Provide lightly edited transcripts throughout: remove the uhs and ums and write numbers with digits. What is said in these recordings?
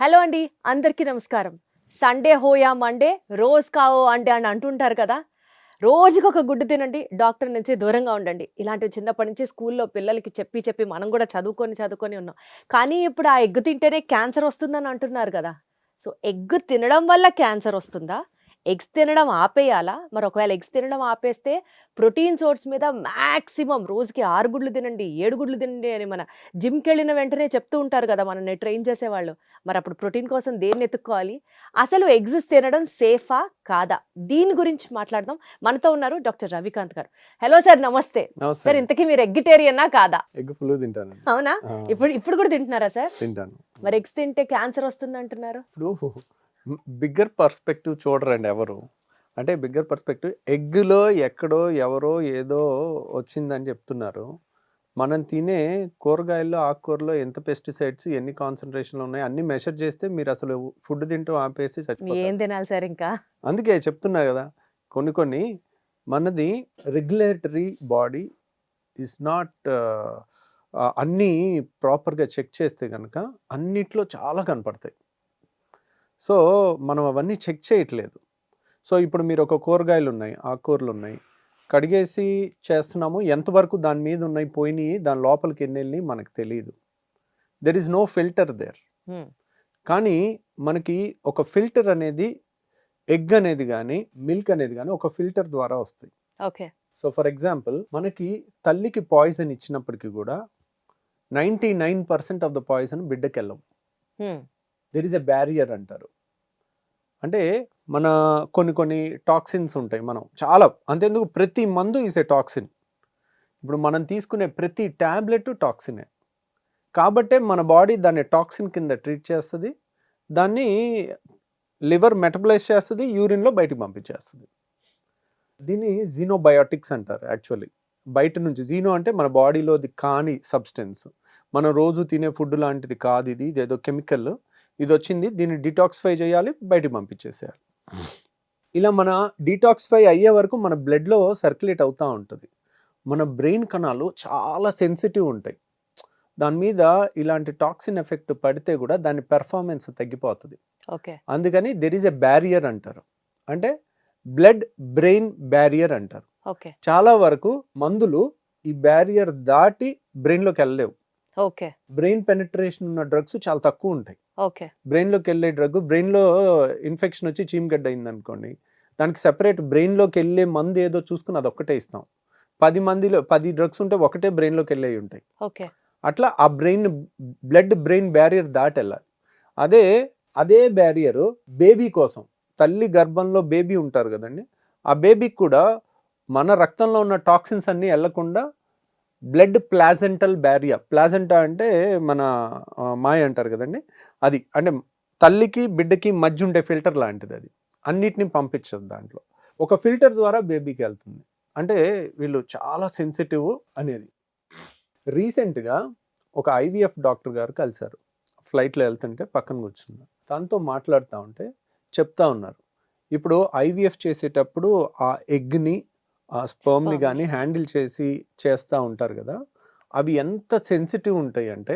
Hello అండి, అందరికీ నమస్కారం. సండే హోయా మండే, రోజ్ కావో అండే అని అంటుంటారు కదా. రోజుకొక గుడ్డు తినండి, డాక్టర్ నుంచి దూరంగా ఉండండి. ఇలాంటివి చిన్నప్పటి నుంచి స్కూల్లో పిల్లలకి చెప్పి చెప్పి మనం కూడా చదువుకొని ఉన్నాం. కానీ ఇప్పుడు ఆ ఎగ్ తింటేనే క్యాన్సర్ వస్తుందని అంటున్నారు కదా. సో ఎగ్ తినడం వల్ల క్యాన్సర్ వస్తుందా? ఎగ్స్ తినడం ఆపేయాలా? మరి ఒకవేళ ఎగ్స్ తినడం ఆపేస్తే ప్రోటీన్ సోర్స్ మీద మ్యాక్సిమం రోజుకి 6 గుడ్లు తినండి, 7 గుడ్లు తినండి అని మన జిమ్‌కెళ్ళిన వెంటనే చెప్తూ ఉంటారు కదా మనల్ని ట్రైన్ చేసేవాళ్ళు. మరి అప్పుడు ప్రోటీన్ కోసం దేన్ని ఎతుక్కోవాలి? అసలు ఎగ్స్ తినడం సేఫా? కాదా? దీని గురించి మాట్లాడదాం. మనతో ఉన్నారు డాక్టర్ రవికాంత్ గారు. హలో సార్, నమస్తే. నమస్తే సార్, అండి. ఇంతకీ మీరు ఎగ్గిటేరియనా కాదా? ఎగ్ ఫుల్ తింటాను. అవునా? ఇప్పుడు కూడా తింటున్నారా సార్? తింటాను. మరి ఎగ్స్ తింటే క్యాన్సర్ వస్తుందంటున్నారు. ఇప్పుడు బిగ్గర్ పర్స్పెక్టివ్ చూడరండి ఎవరు. అంటే బిగ్గర్ పర్స్పెక్టివ్ ఎగ్లో ఎక్కడో ఎవరో ఏదో వచ్చిందని చెప్తున్నారు. మనం తినే కూరగాయల్లో ఆకుకూరలో ఎంత పెస్టిసైడ్స్ ఎన్ని కాన్సన్ట్రేషన్లు ఉన్నాయి అన్ని మెషర్ చేస్తే మీరు అసలు ఫుడ్ తింటూ ఆపేసి ఏం చచ్చిపోతారు. తినాలి సార్ ఇంకా? అందుకే చెప్తున్నా కదా, కొన్ని మనది రెగ్యులేటరీ బాడీ ఈజ్ నాట్ అన్నీ ప్రాపర్గా చెక్ చేస్తే కనుక అన్నిట్లో చాలా కనపడతాయి. సో మనం అవన్నీ చెక్ చేయట్లేదు. సో ఇప్పుడు మీరు ఒక కూరగాయలు ఉన్నాయి, ఆకుకూరలు ఉన్నాయి, కడిగేసి చేస్తున్నాము, ఎంతవరకు దాని మీద ఉన్నాయి పోయినాయి, దాని లోపలికి ఎన్ని వెళ్ళి మనకు తెలియదు. There is no filter there. కానీ మనకి ఒక ఫిల్టర్ అనేది ఎగ్ అనేది కానీ మిల్క్ అనేది కానీ ఒక ఫిల్టర్ ద్వారా వస్తాయి. ఓకే. సో ఫర్ ఎగ్జాంపుల్ మనకి తల్లికి పాయిజన్ ఇచ్చినప్పటికీ కూడా 99% ఆఫ్ ద పాయిజన్ బిడ్డకి వెళ్ళవు. దెర్ ఈజ్ ఎ బ్యారియర్ అంటారు. అంటే మన కొన్ని టాక్సిన్స్ ఉంటాయి. మనం చాలా అంతేందుకు ప్రతి మందు ఈజ్ ఏ టాక్సిన్. ఇప్పుడు మనం తీసుకునే ప్రతి ట్యాబ్లెట్ టాక్సినే. కాబట్టే మన బాడీ దాన్ని టాక్సిన్ కింద ట్రీట్ చేస్తుంది, దాన్ని లివర్ మెటబలైజ్ చేస్తుంది, యూరిన్లో బయటికి పంపించేస్తుంది. దీన్ని జీనోబయోటిక్స్ అంటారు. యాక్చువల్లీ బయట నుంచి జీనో అంటే మన బాడీలోది కాని సబ్స్టెన్స్, మనం రోజు తినే ఫుడ్ లాంటిది కాదు, ఇది ఏదో కెమికల్, ఇది వచ్చింది, దీన్ని డిటాక్సిఫై చేయాలి, బయటికి పంపించేసేయాలి. ఇలా మన డిటాక్సిఫై అయ్యే వరకు మన బ్లడ్లో సర్క్యులేట్ అవుతూ ఉంటుంది. మన బ్రెయిన్ కణాలు చాలా సెన్సిటివ్ ఉంటాయి. దాని మీద ఇలాంటి టాక్సిన్ ఎఫెక్ట్ పడితే కూడా దాని పెర్ఫార్మెన్స్ తగ్గిపోతుంది. ఓకే. అందుకని దెర్ ఈజ్ ఎ బ్యారియర్ అంటారు. అంటే బ్లడ్ బ్రెయిన్ బ్యారియర్ అంటారు. ఓకే. చాలా వరకు మందులు ఈ బ్యారియర్ దాటి బ్రెయిన్లోకి వెళ్ళలేవు. ఓకే. బ్రెయిన్ పెనిట్రేషన్ ఉన్న డ్రగ్స్ చాలా తక్కువ ఉంటాయి. ఓకే. బ్రెయిన్లోకి వెళ్ళే డ్రగ్, బ్రెయిన్లో ఇన్ఫెక్షన్ వచ్చి చీమగడ్డ అయింది అనుకోండి, దానికి సెపరేట్ బ్రెయిన్లోకి వెళ్ళే మందు ఏదో చూసుకుని అదొక్కటే ఇస్తాం. 10 డ్రగ్స్ ఉంటే ఒకటే బ్రెయిన్లోకి వెళ్ళేవి ఉంటాయి. ఓకే. అట్లా ఆ బ్లడ్ బ్రెయిన్ బ్యారియర్ దాటి వెళ్ళాలి. అదే బ్యారియర్ బేబీ కోసం, తల్లి గర్భంలో బేబీ ఉంటారు కదండి, ఆ బేబీకి కూడా మన రక్తంలో ఉన్న టాక్సిన్స్ అన్నీ వెళ్లకుండా బ్లడ్ ప్లాజెంటల్ బ్యారియర్, ప్లాజెంటా అంటే మన మాయ అంటారు కదండి, అది అంటే తల్లికి బిడ్డకి మధ్య ఉండే ఫిల్టర్ లాంటిది. అది అన్నిటిని పంపించదు దాంట్లో. ఒక ఫిల్టర్ ద్వారా బేబీకి వెళ్తుంది. అంటే వీళ్ళు చాలా సెన్సిటివ్ అనేది. రీసెంట్గా ఒక ఐవీఎఫ్ డాక్టర్ గారు కలిశారు. ఫ్లైట్లో వెళ్తుంటే పక్కన కూర్చున్నారు. తనతో మాట్లాడుతూ ఉంటే చెప్తా ఉన్నారు, ఇప్పుడు ఐవీఎఫ్ చేసేటప్పుడు ఆ ఎగ్ని, ఆ స్పర్మ్ని కానీ హ్యాండిల్ చేస్తూ ఉంటారు కదా, అవి ఎంత సెన్సిటివ్ ఉంటాయి అంటే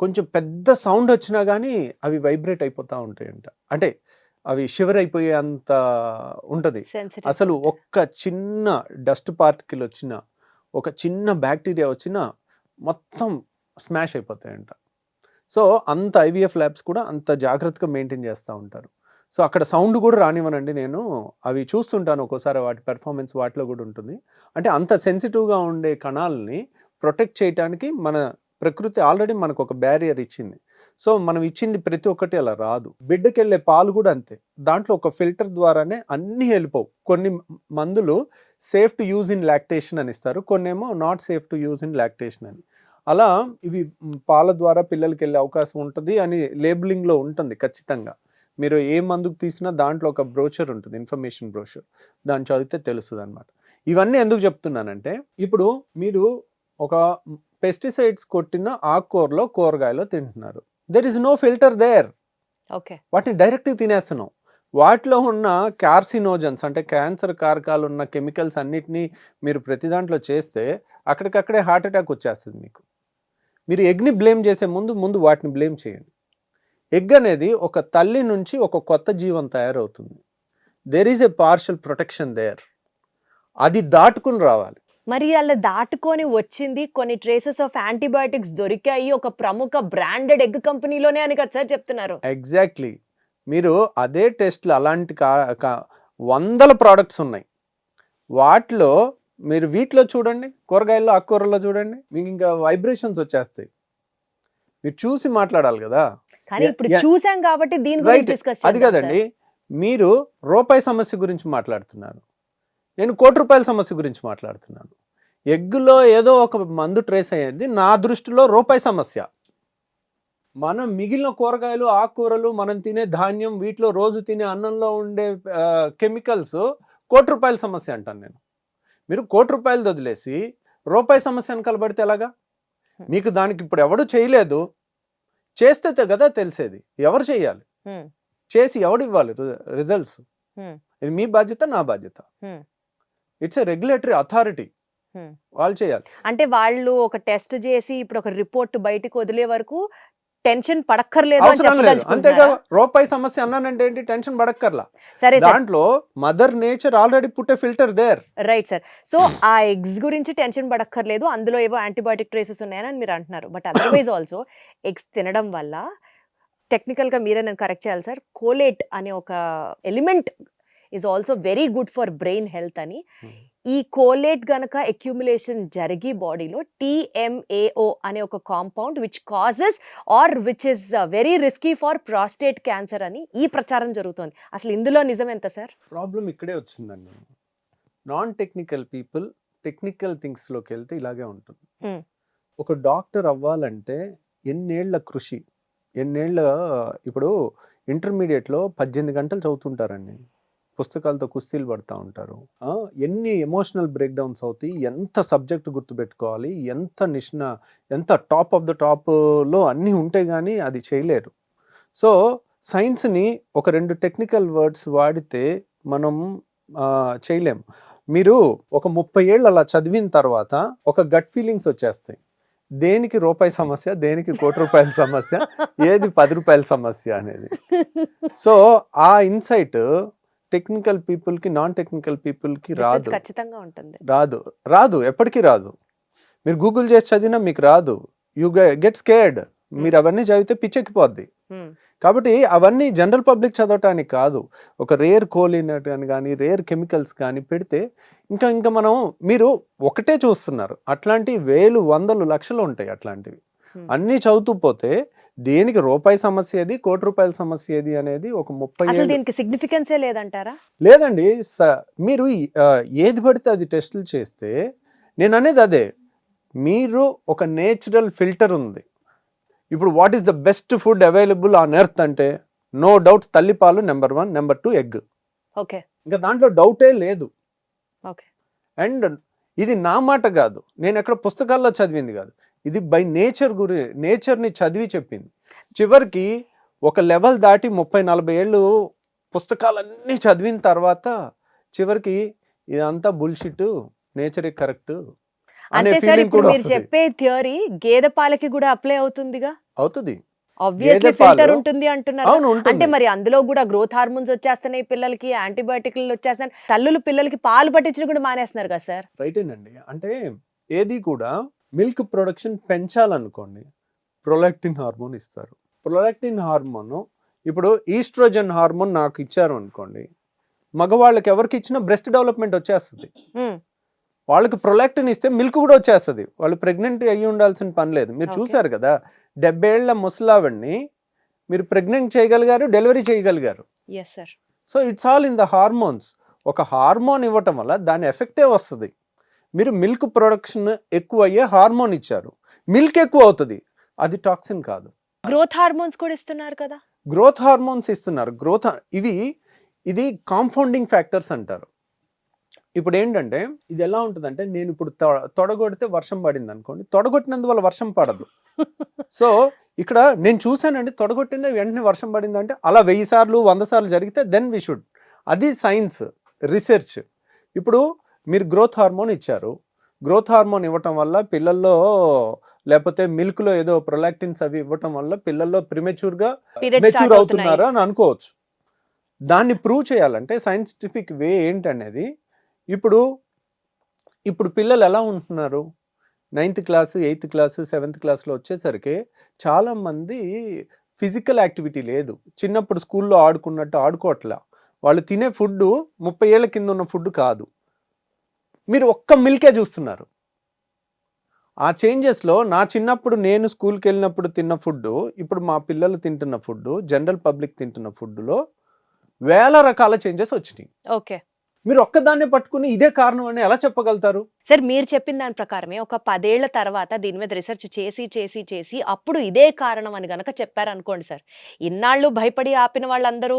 కొంచెం పెద్ద సౌండ్ వచ్చినా కానీ అవి వైబ్రేట్ అయిపోతూ ఉంటాయంట. అంటే అవి షివర్ అయిపోయే అంత ఉంటుంది. అసలు ఒక్క చిన్న డస్ట్ పార్టికల్ వచ్చినా, ఒక చిన్న బ్యాక్టీరియా వచ్చినా మొత్తం స్మాష్ అయిపోతాయంట. సో అంత ఐవీఎఫ్ ల్యాబ్స్ కూడా అంత జాగ్రత్తగా మెయింటైన్ చేస్తూ ఉంటారు. సో అక్కడ సౌండ్ కూడా రానివ్వనండి నేను, అవి చూస్తుంటాను ఒక్కోసారి, వాటి పెర్ఫార్మెన్స్ వాటిలో కూడా ఉంటుంది. అంటే అంత సెన్సిటివ్గా ఉండే కణాలని ప్రొటెక్ట్ చేయడానికి మన ప్రకృతి ఆల్రెడీ మనకు ఒక బ్యారియర్ ఇచ్చింది. సో మనం ఇచ్చింది ప్రతి ఒక్కటి అలా రాదు. బిడ్డకి వెళ్ళే పాలు కూడా అంతే, దాంట్లో ఒక ఫిల్టర్ ద్వారానే అన్నీ వెళ్ళిపోవు. కొన్ని మందులు safe to use in lactation అని ఇస్తారు, కొన్ని ఏమో not safe to use in lactation అని. అలా ఇవి పాల ద్వారా పిల్లలకి వెళ్ళే అవకాశం ఉంటుంది అని లేబులింగ్లో ఉంటుంది ఖచ్చితంగా. మీరు ఏ మందుకు తీసినా దాంట్లో ఒక బ్రోచర్ ఉంటుంది, ఇన్ఫర్మేషన్ బ్రోచర్, దాన్ని చదివితే తెలుస్తుంది అనమాట. ఇవన్నీ ఎందుకు చెప్తున్నానంటే, ఇప్పుడు మీరు ఒక పెస్టిసైడ్స్ కొట్టిన ఆకుకూరలో కూరగాయలో తింటున్నారు, there is no filter there. Okay. వాటిని డైరెక్ట్గా తినేస్తున్నాం. వాటిలో ఉన్న కార్సినోజన్స్ అంటే క్యాన్సర్ కారకాలు ఉన్న కెమికల్స్ అన్నిటినీ మీరు ప్రతి దాంట్లో చేస్తే అక్కడికక్కడే హార్ట్ అటాక్ వచ్చేస్తుంది మీకు. మీరు ఎగ్ని బ్లేమ్ చేసే ముందు వాటిని బ్లేమ్ చేయండి. ఎగ్ అనేది ఒక తల్లి నుంచి ఒక కొత్త జీవం తయారవుతుంది. There is a partial protection there. అది దాటుకుని రావాలి. మరి అలా దాటుకొని వచ్చింది కొన్ని ట్రేసెస్ ఆఫ్ యాంటీబయాటిక్స్ దొరికాయి ఒక ప్రముఖ బ్రాండెడ్ ఎగ్ కంపెనీలోనే అని కదా సార్ చెప్తున్నారు. ఎగ్జాక్ట్లీ. మీరు అదే టెస్ట్లు అలాంటి వందల ప్రోడక్ట్స్ ఉన్నాయి. వాటిలో మీరు వీటిలో చూడండి, కూరగాయల్లో ఆకుకూరల్లో చూడండి, మీకు ఇంకా వైబ్రేషన్స్ వచ్చేస్తాయి. మీరు చూసి మాట్లాడాలి కదా. కానీ ఇప్పుడు చూసాం కాబట్టి దీని రైట్, గురించి డిస్కస్ అది కదండి. మీరు రూపాయి సమస్య గురించి మాట్లాడుతున్నారు, నేను ₹1,00,00,000 సమస్య గురించి మాట్లాడుతున్నాను. ఎగ్గులో ఏదో ఒక మందు ట్రేస్ అయ్యేది నా దృష్టిలో రూపాయి సమస్య. మనం మిగిలిన కూరగాయలు ఆకుకూరలు మనం తినే ధాన్యం వీటిలో రోజు తినే అన్నంలో ఉండే కెమికల్స్ ₹1,00,00,000 సమస్య అంటాను నేను. మీరు ₹1,00,00,000 వదిలేసి రూపాయి సమస్య అని కలబడితే ఎలాగా? మీకు దానికి ఇప్పుడు ఎవడు చేయలేదు, చేస్తే కదా తెలిసేది. ఎవరు చేయాలి, చేసి ఎవడు ఇవ్వాలి రిజల్ట్స్? ఇది మీ బాధ్యత, నా బాధ్యత. ఇట్స్ ఎ రెగ్యులేటరీ అథారిటీ, వాళ్ళు చేయాలి. అంటే వాళ్ళు ఒక టెస్ట్ చేసి ఇప్పుడు ఒక రిపోర్ట్ బయటకు వదిలే వరకు టెన్షన్ పడక్కర్లేదు అని అవసరం లేదు. అంతేగా చెప్పదలుచుకుంటున్నారా? రూపాయి సమస్య అన్నానంటే ఏంటి, టెన్షన్ పడక్కర్లా. సరే సార్, దాంట్లో mother nature already put a filter there. Right sir. So ఆ ఎగ్స్ గురించి టెన్షన్ పడక్కర్లేదు, అందులో ఏవో యాంటీబయాటిక్ ట్రేసెస్ ఉన్నాయని మీరు అంటున్నారు. బట్ అదర్వైజ్ ఆల్సో ఎగ్స్ తినడం వల్ల టెక్నికల్గా మీరే నేను కరెక్ట్ చేయాలి సార్, కోలేట్ అనే ఒక element is also very good for brain health అని. ఈ కోలేట్ గనక అక్యుములేషన్ జరిగి బాడీలో TMAO అనే ఒక compound which causes or which is very risky for prostate cancer అని ఈ ప్రచారం జరుగుతోంది. అసలు ఇందులో నిజం ఎంత సార్? ప్రాబ్లం ఇక్కడే వచ్చిందండి. నాన్ టెక్నికల్ పీపుల్ టెక్నికల్ థింగ్స్లోకి వెళ్తే ఇలాగే ఉంటుంది. ఒక డాక్టర్ అవ్వాలంటే ఎన్నేళ్ల కృషి, ఎన్నేళ్ల, ఇప్పుడు ఇంటర్మీడియట్లో 18 గంటలు చదువుతుంటారండి, పుస్తకాలతో కుస్తీలు పడుతూ ఉంటారు. ఎన్ని ఎమోషనల్ బ్రేక్ డౌన్స్ అవుతాయి, ఎంత సబ్జెక్ట్ గుర్తుపెట్టుకోవాలి, ఎంత టాప్ ఆఫ్ ద టాప్లో అన్నీ ఉంటే కానీ అది చేయలేరు. సో సైన్స్ని ఒక 2 టెక్నికల్ వర్డ్స్ వాడితే మనం చేయలేం. మీరు ఒక 30 ఏళ్ళు అలా చదివిన తర్వాత ఒక గట్ ఫీలింగ్స్ వచ్చేస్తాయి. దేనికి రూపాయి సమస్య, దేనికి ₹1,00,00,000 సమస్య, ఏది ₹10 సమస్య అనేది. సో ఆ ఇన్సైట్ టెక్నికల్ పీపుల్కి నాన్ టెక్నికల్ పీపుల్కి రాదు. ఖచ్చితంగా ఉంటుంది. రాదు, ఎప్పటికీ రాదు. మీరు గూగుల్ చేసి చదివినా మీకు రాదు. You get scared. మీరు అవన్నీ చదివితే పిచ్చెక్కిపోద్ది. కాబట్టి అవన్నీ జనరల్ పబ్లిక్ చదవటానికి కాదు. ఒక రేర్ కోలినట్ అని కానీ రేర్ కెమికల్స్ కానీ పెడితే ఇంకా మనం మీరు ఒకటే చూస్తున్నారు. అట్లాంటి వేలు వందలు లక్షలు ఉంటాయి అట్లాంటివి. అన్నీ చదువుతూ పోతే దేనికి రూపాయి సమస్య ఏది, ₹1,00,00,000 సమస్య ఏది అనేది ఒక 30 అసలు దీనికి సిగ్నిఫికెన్సే లేదంటారా? లేదండి. మీరు ఏది పడితే అది టెస్టులు చేస్తే, నేను అనేది అదే, మీరు ఒక నేచురల్ ఫిల్టర్ ఉంది. ఇప్పుడు what is the best food available on earth అంటే నో డౌట్ తల్లిపాలు నెంబర్ 1, నెంబర్ 2 ఎగ్. ఓకే, ఇంకా దాంట్లో డౌటే లేదు. ఓకే. అండ్ ఇది నా మాట కాదు, నేను ఎక్కడ పుస్తకాల్లో చదివింది కాదు, ఇది బై నేచర్ని చదివి చెప్పింది. చివరికి ఒక లెవెల్ దాటి 30-40 ఏళ్ళు పుస్తకాలన్నీ చదివిన తర్వాత చివరికి ఇదంతా బుల్షిట్, నేచరే కరెక్ట్ అనే అంటే సార్ ఫీలింగ్ ఇప్పుడు కూడా మీరు వస్తుంది. చెప్పే థియరీ గేదె పాలకి కూడా అప్లై అవుతుందిగా? అవుతుంది. ఆబ్వియస్లీ గేదె పాలు- ఫిల్టర్ ఉంటుంది అంటున్నారు. అవును, ఉంటుంది. అంటే మరి అందులో కూడా గ్రోత్ హార్మోన్స్ వచ్చేస్తున్నాయి, పిల్లలకి యాంటీబయాటిక్లు వచ్చేస్తున్నాయి, తల్లులు పిల్లలకి పాలు పట్టించడం కూడా మానేస్తున్నారు కదా సార్? రైటేనండి. అంటే ఏది కూడా మిల్క్ ప్రొడక్షన్ పెంచాలనుకోండి ప్రొలాక్టిన్ హార్మోన్ ఇస్తారు. ప్రొలాక్టిన్ హార్మోన్ ఇప్పుడు ఈస్ట్రోజన్ హార్మోన్ నాకు ఇచ్చారు అనుకోండి, మగవాళ్ళకి ఎవరికి ఇచ్చినా బ్రెస్ట్ డెవలప్మెంట్ వచ్చేస్తుంది. వాళ్ళకి ప్రొలాక్టిన్ ఇస్తే మిల్క్ కూడా వచ్చేస్తుంది. వాళ్ళు ప్రెగ్నెంట్ అయ్యి ఉండాల్సిన పని లేదు. మీరు చూసారు కదా 70 ఏళ్ల ముసలావిడ్ని మీరు ప్రెగ్నెంట్ చేయగలిగారు, డెలివరీ చేయగలిగారు. Yes sir. So it's all in the hormones. ఒక హార్మోన్ ఇవ్వటం వల్ల దాని ఎఫెక్టే వస్తుంది. మీరు మిల్క్ ప్రొడక్షన్ ఎక్కువ అయ్యే హార్మోన్ ఇచ్చారు, మిల్క్ ఎక్కువ అవుతుంది, అది టాక్సిన్ కాదు. గ్రోత్ హార్మోన్స్ కూడా ఇస్తున్నారు కదా? గ్రోత్ హార్మోన్స్ ఇస్తున్నారు. ఇది కాంపౌండింగ్ ఫ్యాక్టర్స్ అంటారు. ఇప్పుడు ఏంటంటే ఇది ఎలా ఉంటుందంటే, నేను ఇప్పుడు తొడగొడితే వర్షం పడింది అనుకోండి, తొడగొట్టినందువల్ల వర్షం పడదు. సో ఇక్కడ నేను చూశానండి, తొడగొట్టిందే వెంటనే వర్షం పడింది అంటే అలా 1000 సార్లు 100 సార్లు జరిగితే దెన్ వి షుడ్. అది సైన్స్, రీసెర్చ్. ఇప్పుడు మీరు గ్రోత్ హార్మోన్ ఇచ్చారు, గ్రోత్ హార్మోన్ ఇవ్వటం వల్ల పిల్లల్లో లేకపోతే మిల్క్ లో ఏదో ప్రొలాక్టిన్స్ అవి ఇవ్వటం వల్ల పిల్లల్లో ప్రిమెచ్యూర్ గా Periods మెచ్యూర్ start అవుతున్నారు అని అనుకోవచ్చు. దాన్ని ప్రూవ్ చేయాలంటే సైంటిఫిక్ వే ఏంటనేది ఇప్పుడు పిల్లలు ఎలా ఉంటున్నారు, 9th class 8th class 7th క్లాస్లో వచ్చేసరికి చాలా మంది ఫిజికల్ యాక్టివిటీ లేదు. చిన్నప్పుడు స్కూల్లో ఆడుకున్నట్టు ఆడుకోవట్లా. వాళ్ళు తినే ఫుడ్ 30 ఏళ్ల కింద ఉన్న ఫుడ్ కాదు. మీరు ఒక్క మిల్కే చూస్తున్నారు. ఆ చేంజెస్లో నా చిన్నప్పుడు నేను స్కూల్కి వెళ్ళినప్పుడు తిన్న ఫుడ్, ఇప్పుడు మా పిల్లలు తింటున్న ఫుడ్, జనరల్ పబ్లిక్ తింటున్న ఫుడ్లో వేల రకాల చేంజెస్ వచ్చినాయి. ఓకే మీరు ఒక్కదాన్నే పట్టుకుని ఇదే కారణం అని ఎలా చెప్పగలుగుతారు? సార్, మీరు చెప్పిన దాని ప్రకారమే ఒక 10 ఏళ్ల తర్వాత దీని మీద రీసెర్చ్ చేసి అప్పుడు ఇదే కారణం అని గనక చెప్పారనుకోండి సార్, ఇన్నాళ్ళు భయపడి ఆపిన వాళ్ళందరూ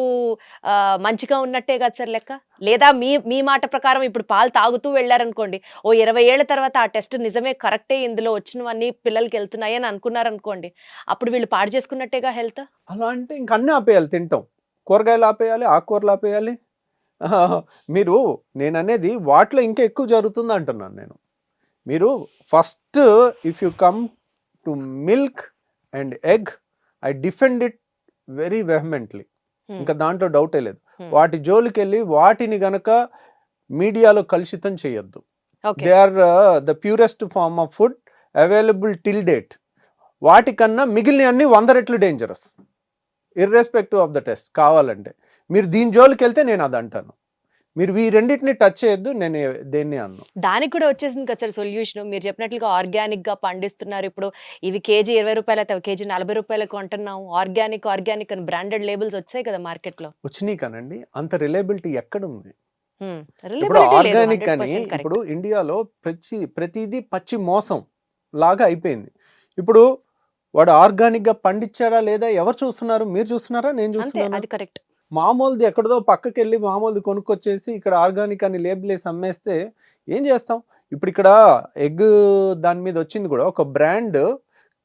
మంచిగా ఉన్నట్టే కదా సార్ లెక్క. లేదా మీ మాట ప్రకారం ఇప్పుడు పాలు తాగుతూ వెళ్ళారనుకోండి, ఓ 20 ఏళ్ల తర్వాత ఆ టెస్ట్ నిజమే కరెక్టే, ఇందులో వచ్చినవన్నీ పిల్లలకి వెళ్తున్నాయి అని అనుకున్నారనుకోండి, అప్పుడు వీళ్ళు పాడు చేసుకున్నట్టేగా హెల్త్. అలా అంటే ఇంక అన్నీ ఆపేయాలి. తింటాం, కూరగాయలు ఆపేయాలి, ఆకుకూరలు ఆపేయాలి. మీరు నేను అనేది వాటిలో ఇంకా ఎక్కువ జరుగుతుంది అంటున్నాను నేను. మీరు first if you come to milk and egg, I defend it very vehemently. ఇంకా దాంట్లో డౌటే లేదు. వాటి జోలికి వెళ్ళి వాటిని గనక మీడియాలో కలుషితం చేయొద్దు. They are the purest form of food available till date. వాటికన్నా మిగిలిన అన్ని 100 రెట్లు dangerous, irrespective of the test. కావాలంటే మీరు దీని జోలికి వెళ్తే నేను అది అంటాను. మీరు ఈ రెండింటిని టచ్ చేయొద్దు, నేను దేన్ని అన్నాను. దానికి కూడా వచ్చేసింది కదా సార్ సొల్యూషన్. మీరు చెప్పినట్లుగా ఆర్గానిక్ గా పండిస్తున్నారు. ఇప్పుడు ఇవి కేజీ 20 రూపాయలు అయితే కేజీ 40 రూపాయలకు కొంటున్నాం. ఆర్గానిక్ అని బ్రాండెడ్ లేబుల్స్ వచ్చాయి కదా మార్కెట్ లో. వచ్చినాయి కానండి, అంత రిలయబిలిటీ ఎక్కడ ఉంది? ఇప్పుడు ఆర్గానిక్ అని ఇప్పుడు ఇండియాలో ప్రతిదీ పచ్చి మోసం లాగా అయిపోయింది. ఇప్పుడు వాడు ఆర్గానిక్ గా పండించాడా లేదా ఎవరు చూస్తున్నారు? మీరు చూస్తున్నారా? నేను చూస్తున్నాను. అది కరెక్ట్. మామూలుది ఎక్కడదో పక్కకి వెళ్ళి మామూలుది కొనుక్కొచ్చేసి ఇక్కడ ఆర్గానిక్ అని లేబుల్ వేసి అమ్మేస్తే ఏం చేస్తాం? ఇప్పుడు ఇక్కడ ఎగ్ దాని మీద వచ్చింది కూడా ఒక బ్రాండ్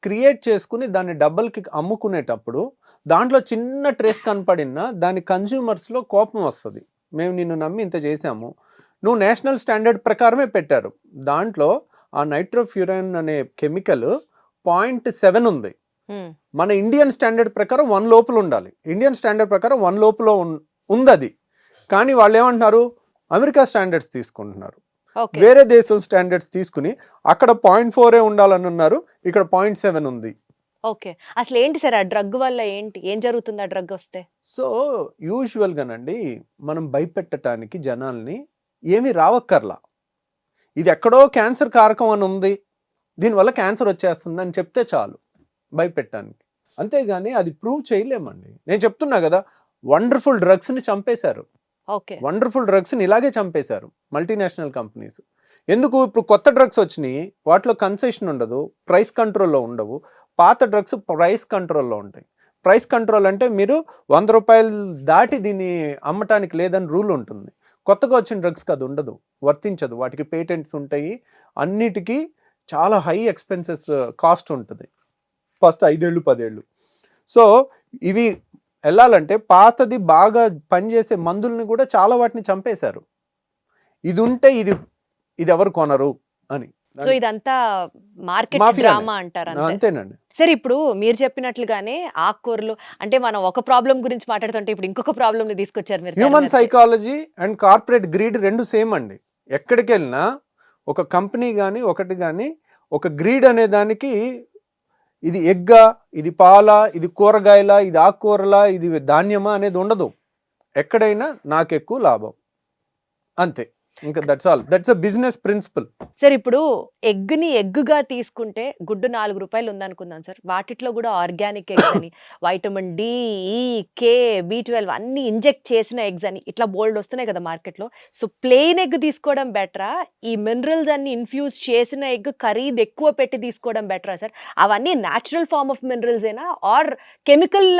క్రియేట్ చేసుకుని దాన్ని డబ్బులకి అమ్ముకునేటప్పుడు దాంట్లో చిన్న ట్రేస్ కనపడినా దాని కన్జ్యూమర్స్లో కోపం వస్తుంది. మేము నిన్ను నమ్మి ఇంత చేసాము, నువ్వు నేషనల్ స్టాండర్డ్ ప్రకారమే పెట్టారు. దాంట్లో ఆ నైట్రోఫ్యూరాన్ అనే కెమికల్ 0.7 ఉంది. మన ఇండియన్ స్టాండర్డ్ ప్రకారం 1 లోపల ఉండాలి. ఇండియన్ స్టాండర్డ్ ప్రకారం 1 లోపల ఉంది అది. కానీ వాళ్ళు ఏమంటున్నారు? అమెరికా స్టాండర్డ్స్ తీసుకుంటున్నారు. వేరే దేశం స్టాండర్డ్స్ తీసుకుని అక్కడ 0.4 ఉండాలని ఉన్నారు, ఇక్కడ 0.7 ఉంది. ఓకే, అసలు ఏంటి సార్ ఆ డ్రగ్ వల్ల ఏం జరుగుతుంది ఆ డ్రగ్ వస్తే? సో యూజువల్ గానండి మనం భయపెట్టడానికి జనాల్ని ఏమీ రావక్కర్లా. ఇది ఎక్కడో క్యాన్సర్ కారకం అని ఉంది, దీనివల్ల క్యాన్సర్ వచ్చేస్తుంది అని చెప్తే చాలు భయపెట్టడానికి. అంతేగాని అది ప్రూవ్ చేయలేమండి. నేను చెప్తున్నా కదా, వండర్ఫుల్ డ్రగ్స్ని చంపేశారు. వండర్ఫుల్ డ్రగ్స్ని ఇలాగే చంపేశారు మల్టీనేషనల్ కంపెనీస్. ఎందుకు? ఇప్పుడు కొత్త డ్రగ్స్ వచ్చినాయి, వాటిలో కన్సెషన్ ఉండదు, ప్రైస్ కంట్రోల్లో ఉండవు. పాత డ్రగ్స్ ప్రైస్ కంట్రోల్లో ఉంటాయి. ప్రైస్ కంట్రోల్ అంటే మీరు 100 రూపాయలు దాటి దీన్ని అమ్మటానికి లేదని రూల్ ఉంటుంది. కొత్తగా వచ్చిన డ్రగ్స్కి అది ఉండదు, వర్తించదు. వాటికి పేటెంట్స్ ఉంటాయి, అన్నిటికీ చాలా హై ఎక్స్పెన్సెస్ కాస్ట్ ఉంటుంది ఫస్ట్ 5 ఏళ్ళు 10 ఏళ్ళు. సో ఇవి వెళ్ళాలంటే పాతది బాగా పనిచేసే మందుల్ని కూడా చాలా వాటిని చంపేశారు. ఇది ఉంటే ఇది ఎవరు కొనరు అని. సో ఇదంతా మార్కెట్ డ్రామా అంటారు. అంతేనండి. సరే, ఇప్పుడు మీరు చెప్పినట్లుగానే ఆకుకూరలు అంటే మనం ఒక ప్రాబ్లం గురించి మాట్లాడుతుంటే ఇప్పుడు ఇంకొక ప్రాబ్లం ని తీసుకొచ్చారు మీరు. Human psychology and corporate greed రెండు సేమ్ అండి. ఎక్కడికి వెళ్ళినా ఒక కంపెనీ కానీ ఒకటి కానీ ఒక గ్రీడ్ అనే దానికి ఇది ఎగ్గా, ఇది పాల, ఇది కూరగాయల, ఇది ఆకుకూరలా, ఇది ధాన్యమా అనేది ఉండదు. ఎక్కడైనా నాకు ఎక్కువ లాభం, అంతే. ఇంకా that's all. That's a business principle. Sir, ఇప్పుడు ఎగ్ని ఎగ్గుగా తీసుకుంటే గుడ్డు 4 రూపాయలు ఉందనుకుందాం సార్. వాటిట్లో కూడా ఆర్గానిక్ ఎగ్స్ అని, వైటమిన్ డి, ఈ, కే, B12 అన్ని ఇంజెక్ట్ చేసిన ఎగ్స్ అని ఇట్లా బోల్డ్ వస్తున్నాయి కదా మార్కెట్లో. సో ప్లెయిన్ ఎగ్ తీసుకోవడం బెటరా, ఈ మినరల్స్ అన్ని ఇన్ఫ్యూజ్ చేసిన ఎగ్ ఖరీదు ఎక్కువ పెట్టి తీసుకోవడం బెటరా సార్? అవన్నీ న్యాచురల్ ఫార్మ్ ఆఫ్ మినరల్స్ ఏనా, ఆర్ కెమికల్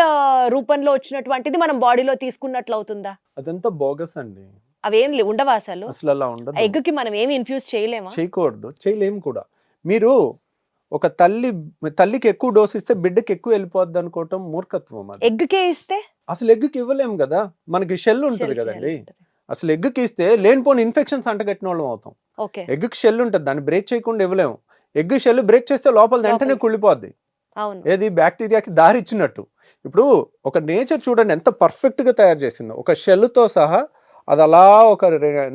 రూపంలో వచ్చినటువంటిది మనం బాడీలో తీసుకున్నట్లు అవుతుందా? అదంతా బోగస్ అండి. అవేం ఉండవా అసలు? అసలు అలా ఉండదు. ఎగ్కి మనం ఏమి ఇన్ఫ్యూజ్ చేయలేమా? చేయకూడదు, చేయలేము కూడా. మీరు ఒక తల్లికి ఎక్కువ డోస్ ఇస్తే బిడ్డకి ఎక్కువ వెళ్ళిపోద్ది అనుకోవటం మూర్ఖత్వం. అది ఎగ్కే ఇస్తే అసలు ఎగ్కి ఇవ్వలేము కదా, మనకి షెల్ ఉంటుంది కదండి. అసలు ఎగ్కి ఇస్తే లేనిపోని ఇన్ఫెక్షన్స్ అంటగట్టిన వాళ్ళం అవుతాం. ఎగ్కి షెల్ ఉంటుంది, దాన్ని బ్రేక్ చేయకుండా ఇవ్వలేము. ఎగ్ షెల్ బ్రేక్ చేస్తే లోపల వెంటనే లోపలికి. కుళ్ళిపోద్ది. అవును. ఏది బ్యాక్టీరియాకి దారి ఇచ్చినట్టు. ఇప్పుడు ఒక నేచర్ చూడండి ఎంత పర్ఫెక్ట్గా తయారు చేసిందో, ఒక షెల్తో సహా అది అలా ఒక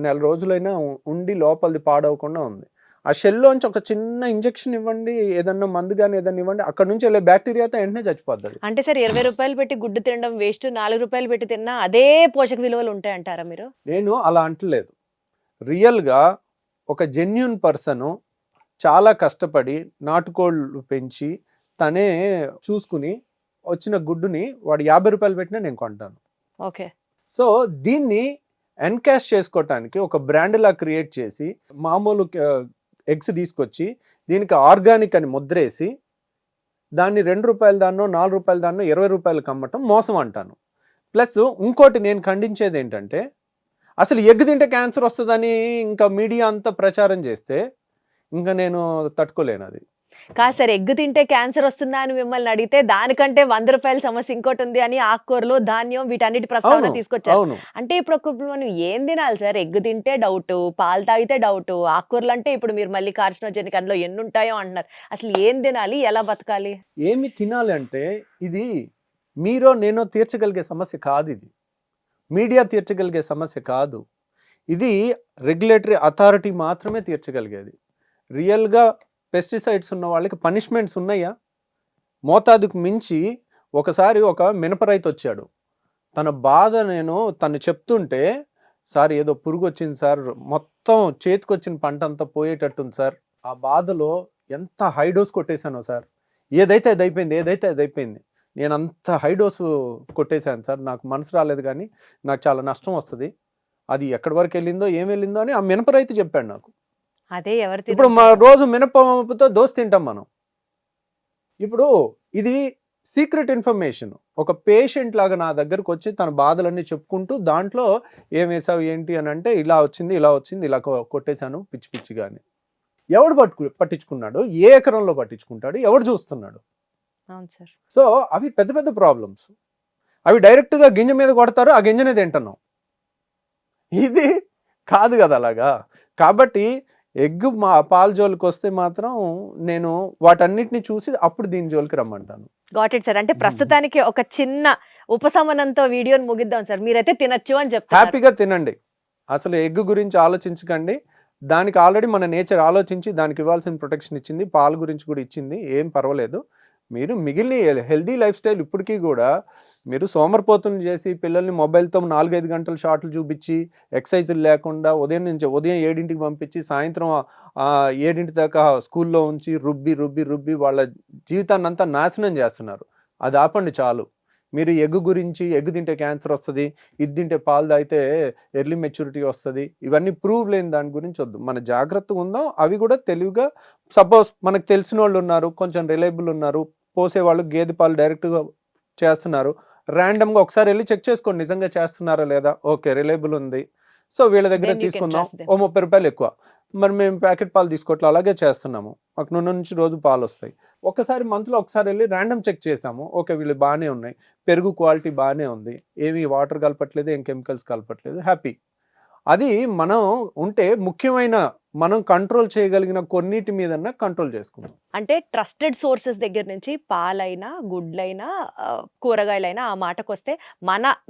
నెల రోజులైనా ఉండి లోపలిది పాడవకుండా ఉంది. ఆ షెల్లోంచి ఒక చిన్న ఇంజెక్షన్ ఇవ్వండి, ఏదన్నా మందు కానీ ఏదన్నా ఇవ్వండి, అక్కడ నుంచి వెళ్ళే బ్యాక్టీరియాతో వెంటనే చచ్చిపోద్ది అది. అంటే సార్ 20 రూపాయలు పెట్టి గుడ్డు తినడం వేస్ట్, 4 రూపాయలు పెట్టి తిన్నా అదే పోషక విలువలు ఉంటాయంటారా మీరు? నేను అలా అంటలేదు. రియల్గా ఒక జెన్యున్ పర్సన్ చాలా కష్టపడి నాటుకోళ్ళు పెంచి తనే చూసుకుని వచ్చిన గుడ్డుని వాడు 50 రూపాయలు పెట్టినా నేను కొంటాను. ఓకే. సో దీన్ని ఎన్కాష్ చేసుకోవటానికి ఒక బ్రాండ్ లా క్రియేట్ చేసి మామూలు ఎగ్స్ తీసుకొచ్చి దీనికి ఆర్గానిక్ అని ముద్రేసి దాన్ని 2 రూపాయల దాన్నో 4 రూపాయల దాన్నో 20 రూపాయలకు అమ్మటం మోసం అంటాను. ప్లస్ ఇంకోటి నేను ఖండించేది ఏంటంటే, అసలు ఎగ్ తింటే క్యాన్సర్ వస్తుందని ఇంకా మీడియా అంతా ప్రచారం చేస్తే ఇంకా నేను తట్టుకోలేను అది. కాదు సార్, ఎగ్ తింటే క్యాన్సర్ వస్తుందా అని మిమ్మల్ని అడిగితే దానికంటే 100 రూపాయల సమస్య ఇంకోటి ఉంది అని ఆకుకూరలు, ధాన్యం వీటన్నిటి ప్రస్తావన అవును, తీసుకొచ్చారు. అవును. అంటే ఇప్పుడు మనం ఏం తినాలి సార్? ఎగ్ తింటే డౌట్, పాలు తాగితే డౌట్, ఆకుకూరలు అంటే ఇప్పుడు మీరు మళ్ళీ కార్సినోజెనిక్ అందులో ఎన్ని ఉంటాయో అంటున్నారు. అసలు ఏం తినాలి, ఎలా బతకాలి? ఏమి తినాలి అంటే ఇది మీరో నేనో తీర్చగలిగే సమస్య కాదు. ఇది మీడియా తీర్చగలిగే సమస్య కాదు. ఇది రెగ్యులేటరీ అథారిటీ మాత్రమే తీర్చగలిగేది. రియల్గా పెస్టిసైడ్స్ ఉన్న వాళ్ళకి పనిష్మెంట్స్ ఉన్నాయా? మోతాదుకు మించి ఒకసారి ఒక మినప రైతు వచ్చాడు, తన బాధ తను చెప్తుంటే, సార్ ఏదో పురుగు వచ్చింది సార్, మొత్తం చేతికొచ్చిన పంట అంతా పోయేటట్టుంది సార్, ఆ బాధలో ఎంత హై డోస్ కొట్టేశానో సార్, ఏదైతే అది అయిపోయింది, నేను అంత హై డోసు కొట్టేశాను సార్, నాకు మనసు రాలేదు కానీ నాకు చాలా నష్టం వస్తుంది, అది ఎక్కడి వరకు వెళ్ళిందో ఏం వెళ్ళిందో అని ఆ మినప రైతు చెప్పాడు నాకు. అదే ఎవరు ఇప్పుడు మా రోజు మినపతో దోశ తింటాం మనం. ఇప్పుడు ఇది సీక్రెట్ ఇన్ఫర్మేషన్. ఒక పేషెంట్ లాగా నా దగ్గరకు వచ్చి తన బాధలన్నీ చెప్పుకుంటూ దాంట్లో ఏం వేసావు ఏంటి అని అంటే, ఇలా వచ్చింది ఇలా కొట్టేశాను పిచ్చి పిచ్చిగా అని. ఎవడు పట్టించుకున్నాడు? ఏ ఎకరంలో పట్టించుకుంటాడు? ఎవడు చూస్తున్నాడు? అవును సార్. సో అవి పెద్ద పెద్ద ప్రాబ్లమ్స్. అవి డైరెక్ట్గా గింజ మీద కొడతారు, ఆ గింజనే తింటున్నాం. ఇది కాదు కదా అలాగా. కాబట్టి ఎగ్ పాల జోలికి వస్తే మాత్రం నేను వాటన్నిటిని చూసి అప్పుడు దీని జోలికి రమ్మంటాను. Got it sir. అంటే ప్రస్తుతానికి ఒక చిన్న ఉపశమనంతో వీడియోని ముగిద్దాం సార్. మీరైతే తినచ్చు అని చెప్తారు. హ్యాపీగా తినండి. అసలు ఎగ్ గురించి ఆలోచించకండి. దానికి ఆల్రెడీ మన నేచర్ ఆలోచించి దానికి ఇవ్వాల్సిన ప్రొటెక్షన్ ఇచ్చింది, పాల గురించి కూడా ఇచ్చింది, ఏం పర్వాలేదు. మీరు మిగిలిన హెల్దీ లైఫ్ స్టైల్ ఇప్పటికీ కూడా మీరు సోమరిపోతులు చేసి పిల్లల్ని మొబైల్తో 4-5 గంటలు షార్ట్లు చూపించి ఎక్సర్సైజులు లేకుండా ఉదయం 7ంటికి పంపించి సాయంత్రం 7 దాకా స్కూల్లో ఉంచి రుబ్బి వాళ్ళ జీవితాన్ని అంతా నాశనం చేస్తున్నారు. అది ఆపండి చాలు. మీరు ఎగ్ గురించి, ఎగ్ తింటే క్యాన్సర్ వస్తుంది, ఇది తింటే పాలు తాగితే ఎర్లీ మెచ్యూరిటీ వస్తుంది, ఇవన్నీ ప్రూవ్ లేని దాని గురించి వద్దు. మన జాగ్రత్తగా ఉందాం. అవి కూడా తెలివిగా, సపోజ్ మనకు తెలిసిన వాళ్ళు ఉన్నారు, కొంచెం రిలయబుల్ ఉన్నారు, పోసేవాళ్ళు గేదె పాలు డైరెక్ట్గా చేస్తున్నారు, ర్యాండమ్గా ఒకసారి వెళ్ళి చెక్ చేసుకోండి నిజంగా చేస్తున్నారా లేదా. ఓకే, రిలయబుల్ ఉంది, సో వీళ్ళ దగ్గర తీసుకుందాం. ఓ 30 రూపాయలు ఎక్కువ, మరి మేము ప్యాకెట్ పాలు తీసుకోవట్లే, అలాగే చేస్తున్నాము, మాకు నూనె నుంచి రోజు పాలు వస్తాయి. ఒకసారి మంత్లో ఒకసారి వెళ్ళి ర్యాండమ్ చెక్ చేసాము, ఓకే వీళ్ళు బాగానే ఉన్నాయి, పెరుగు క్వాలిటీ బాగానే ఉంది, ఏమి వాటర్ కలపట్లేదు, ఏం కెమికల్స్ కలపట్లేదు, హ్యాపీ. అది మనం ఉంటే ముఖ్యమైన మనం కంట్రోల్ చేయగలిగిన కొన్నిటి మీద కంట్రోల్ చేసుకుందాం. అంటే ట్రస్టెడ్ సోర్సెస్ దగ్గర నుంచి పాలైనా, గుడ్లైనా, కూరగాయలైనా ఆ మాటకు వస్తే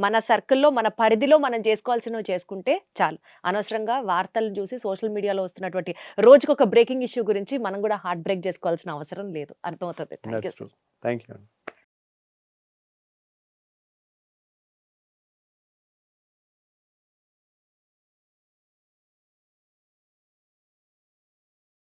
మన సర్కిల్లో, మన పరిధిలో మనం చేసుకోవాల్సినవి చేసుకుంటే చాలు. అనవసరంగా వార్తలను చూసి సోషల్ మీడియాలో వస్తున్నటువంటి రోజుకొక బ్రేకింగ్ ఇష్యూ గురించి మనం కూడా హార్ట్ బ్రేక్ చేసుకోవాల్సిన అవసరం లేదు. అర్థమవుతుంది. Thank you.